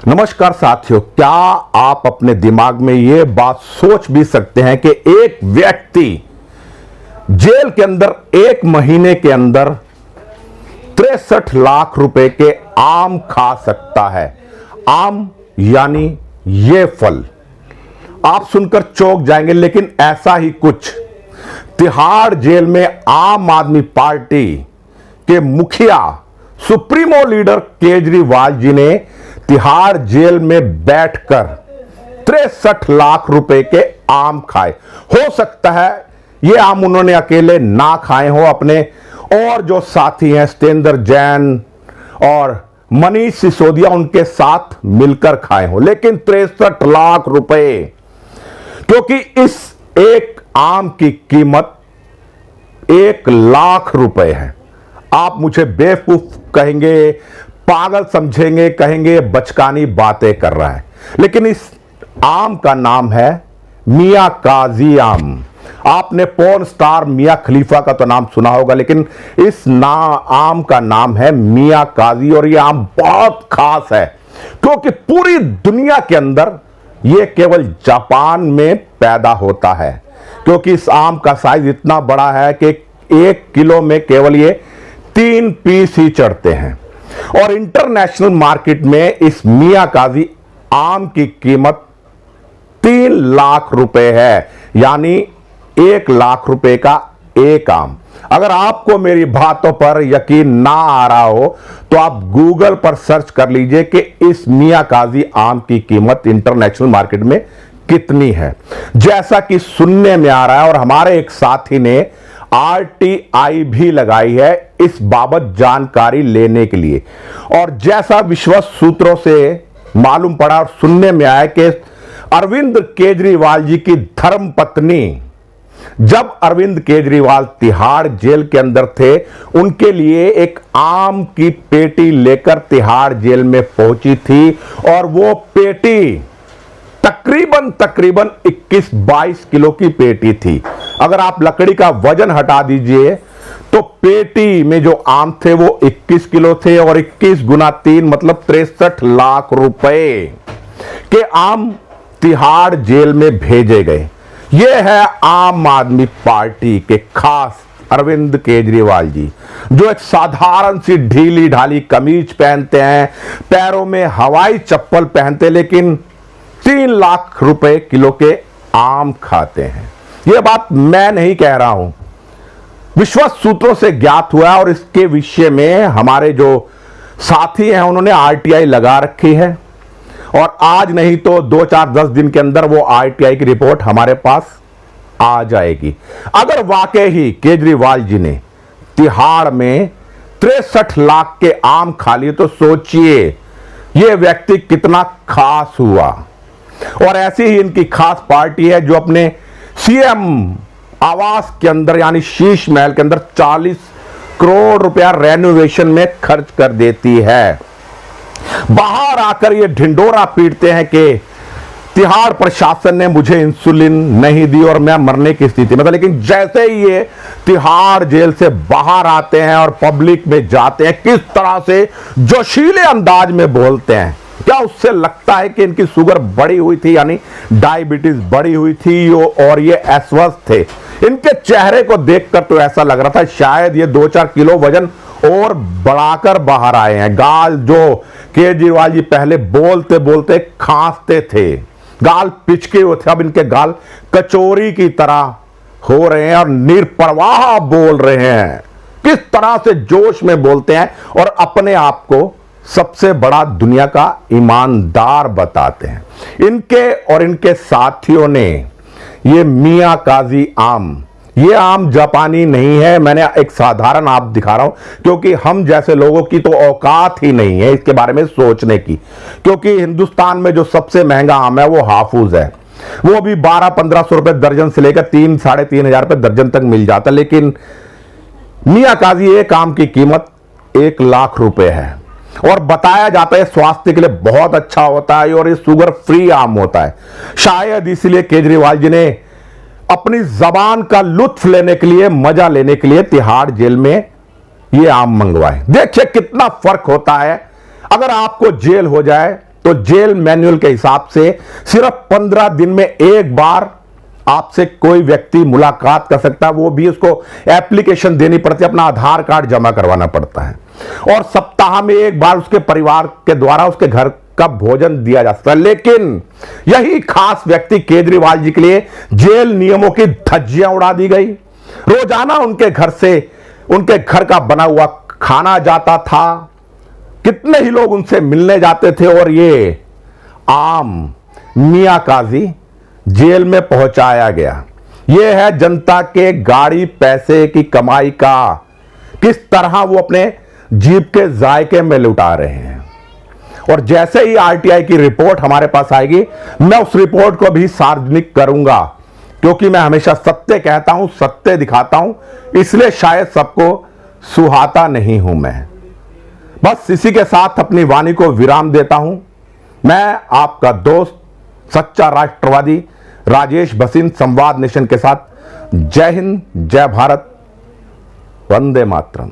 नमस्कार साथियों, क्या आप अपने दिमाग में यह बात सोच भी सकते हैं कि एक व्यक्ति जेल के अंदर 1 महीने के अंदर 63 लाख रुपए के आम खा सकता है। आम यानी ये फल। आप सुनकर चौंक जाएंगे, लेकिन ऐसा ही कुछ तिहाड़ जेल में आम आदमी पार्टी के मुखिया सुप्रीमो लीडर केजरीवाल जी ने तिहाड़ जेल में बैठकर 63 लाख रुपए के आम खाए। हो सकता है ये आम उन्होंने अकेले ना खाए हो, अपने और जो साथी हैं सत्येंद्र जैन और मनीष सिसोदिया उनके साथ मिलकर खाए हो, लेकिन 63 लाख रुपए, क्योंकि इस एक आम की कीमत 1 लाख रुपए है। आप मुझे बेवकूफ कहेंगे, पागल समझेंगे, कहेंगे बचकानी बातें कर रहा है, लेकिन इस आम का नाम है मियां काजी आम। आपने पोर्न स्टार मियां खलीफा का तो नाम सुना होगा, लेकिन इस आम का नाम है मियां काजी। और यह आम बहुत खास है क्योंकि पूरी दुनिया के अंदर यह केवल जापान में पैदा होता है, क्योंकि इस आम का साइज इतना बड़ा है कि 1 किलो में केवल ये 3 पीस ही चढ़ते हैं। और इंटरनेशनल मार्केट में इस मियां काजी आम की कीमत 3 लाख रुपए है, यानी 1 लाख रुपए का एक आम। अगर आपको मेरी बातों पर यकीन ना आ रहा हो तो आप गूगल पर सर्च कर लीजिए कि इस मियां काजी आम की कीमत इंटरनेशनल मार्केट में कितनी है। जैसा कि सुनने में आ रहा है, और हमारे एक साथी ने RTI भी लगाई है इस बाबत जानकारी लेने के लिए, और जैसा विश्वस्त सूत्रों से मालूम पड़ा और सुनने में आया कि अरविंद केजरीवाल जी की धर्मपत्नी, जब अरविंद केजरीवाल तिहाड़ जेल के अंदर थे, उनके लिए एक आम की पेटी लेकर तिहाड़ जेल में पहुंची थी, और वो पेटी तकरीबन 21-22 किलो की पेटी थी। अगर आप लकड़ी का वजन हटा दीजिए तो पेटी में जो आम थे वो 21 किलो थे, और 21 गुना 3 मतलब 63 लाख रुपए के आम तिहाड़ जेल में भेजे गए। ये है आम आदमी पार्टी के खास अरविंद केजरीवाल जी, जो एक साधारण सी ढीली ढाली कमीज पहनते हैं, पैरों में हवाई चप्पल पहनते, लेकिन 3 लाख रुपए किलो के आम खाते हैं। यह बात मैं नहीं कह रहा हूं, विश्वस्त सूत्रों से ज्ञात हुआ है, और इसके विषय में हमारे जो साथी हैं उन्होंने RTI लगा रखी है, और आज नहीं तो 2-4-10 दिन के अंदर वो RTI की रिपोर्ट हमारे पास आ जाएगी। अगर वाकई ही केजरीवाल जी ने तिहाड़ में 63 लाख के आम खा लिए तो सोचिए यह व्यक्ति कितना खास हुआ। और ऐसी ही इनकी खास पार्टी है जो अपने CM आवास के अंदर यानी शीश महल के अंदर 40 करोड़ रुपया रेनोवेशन में खर्च कर देती है। बाहर आकर ये ढिंडोरा पीटते हैं कि तिहाड़ प्रशासन ने मुझे इंसुलिन नहीं दी और मैं मरने की स्थिति में था, लेकिन जैसे ही ये तिहाड़ जेल से बाहर आते हैं और पब्लिक में जाते हैं, किस तरह से जोशीले अंदाज में बोलते हैं। क्या उससे लगता है कि इनकी शुगर बढ़ी हुई थी, यानी डायबिटीज बढ़ी हुई थी, और ये अस्वस्थ थे। इनके चेहरे को देखकर तो ऐसा लग रहा था शायद ये 2-4 किलो वजन और बढ़ाकर बाहर आए हैं। गाल जो केजरीवाल जी पहले बोलते बोलते खांसते थे, गाल पिचके हुए थे, अब इनके गाल कचौरी की तरह हो रहे हैं और निरपरवाह बोल रहे हैं। किस तरह से जोश में बोलते हैं और अपने आप को सबसे बड़ा दुनिया का ईमानदार बताते हैं। इनके और इनके साथियों ने ये मियां काजी आम, ये आम जापानी नहीं है, मैंने एक साधारण आम दिखा रहा हूं, क्योंकि हम जैसे लोगों की तो औकात ही नहीं है इसके बारे में सोचने की। क्योंकि हिंदुस्तान में जो सबसे महंगा आम है वो हाफूज है, वो भी 1200-1500 रुपए दर्जन से लेकर 3-3.5 हजार रुपए दर्जन तक मिल जाता, लेकिन मियां काजी एक आम की कीमत 1 लाख रुपए है। और बताया जाता है स्वास्थ्य के लिए बहुत अच्छा होता है और ये शुगर फ्री आम होता है। शायद इसलिए केजरीवाल जी ने अपनी जबान का लुत्फ लेने के लिए, मजा लेने के लिए तिहाड़ जेल में ये आम मंगवाए। देखिए कितना फर्क होता है। अगर आपको जेल हो जाए तो जेल मैनुअल के हिसाब से सिर्फ 15 दिन में एक बार आपसे कोई व्यक्ति मुलाकात कर सकता है, वो भी उसको एप्लीकेशन देनी पड़ती है, अपना आधार कार्ड जमा करवाना पड़ता है, और सप्ताह में एक बार उसके परिवार के द्वारा उसके घर का भोजन दिया जा सकता है। लेकिन यही खास व्यक्ति केजरीवाल जी के लिए जेल नियमों की धज्जियां उड़ा दी गई। रोजाना उनके घर से उनके घर का बना हुआ खाना जाता था, कितने ही लोग उनसे मिलने जाते थे, और ये आम मियां काजी जेल में पहुंचाया गया। यह है जनता के गाड़ी पैसे की कमाई का किस तरह वो अपने जीभ के जायके में लुटा रहे हैं। और जैसे ही आरटीआई की रिपोर्ट हमारे पास आएगी, मैं उस रिपोर्ट को भी सार्वजनिक करूंगा, क्योंकि मैं हमेशा सत्य कहता हूं, सत्य दिखाता हूं, इसलिए शायद सबको सुहाता नहीं हूं मैं। बस इसी के साथ अपनी वाणी को विराम देता हूं। मैं आपका दोस्त सच्चा राष्ट्रवादी राजेश भसीन, संवाद नेशन के साथ। जय हिंद, जय भारत, वंदे मातरम।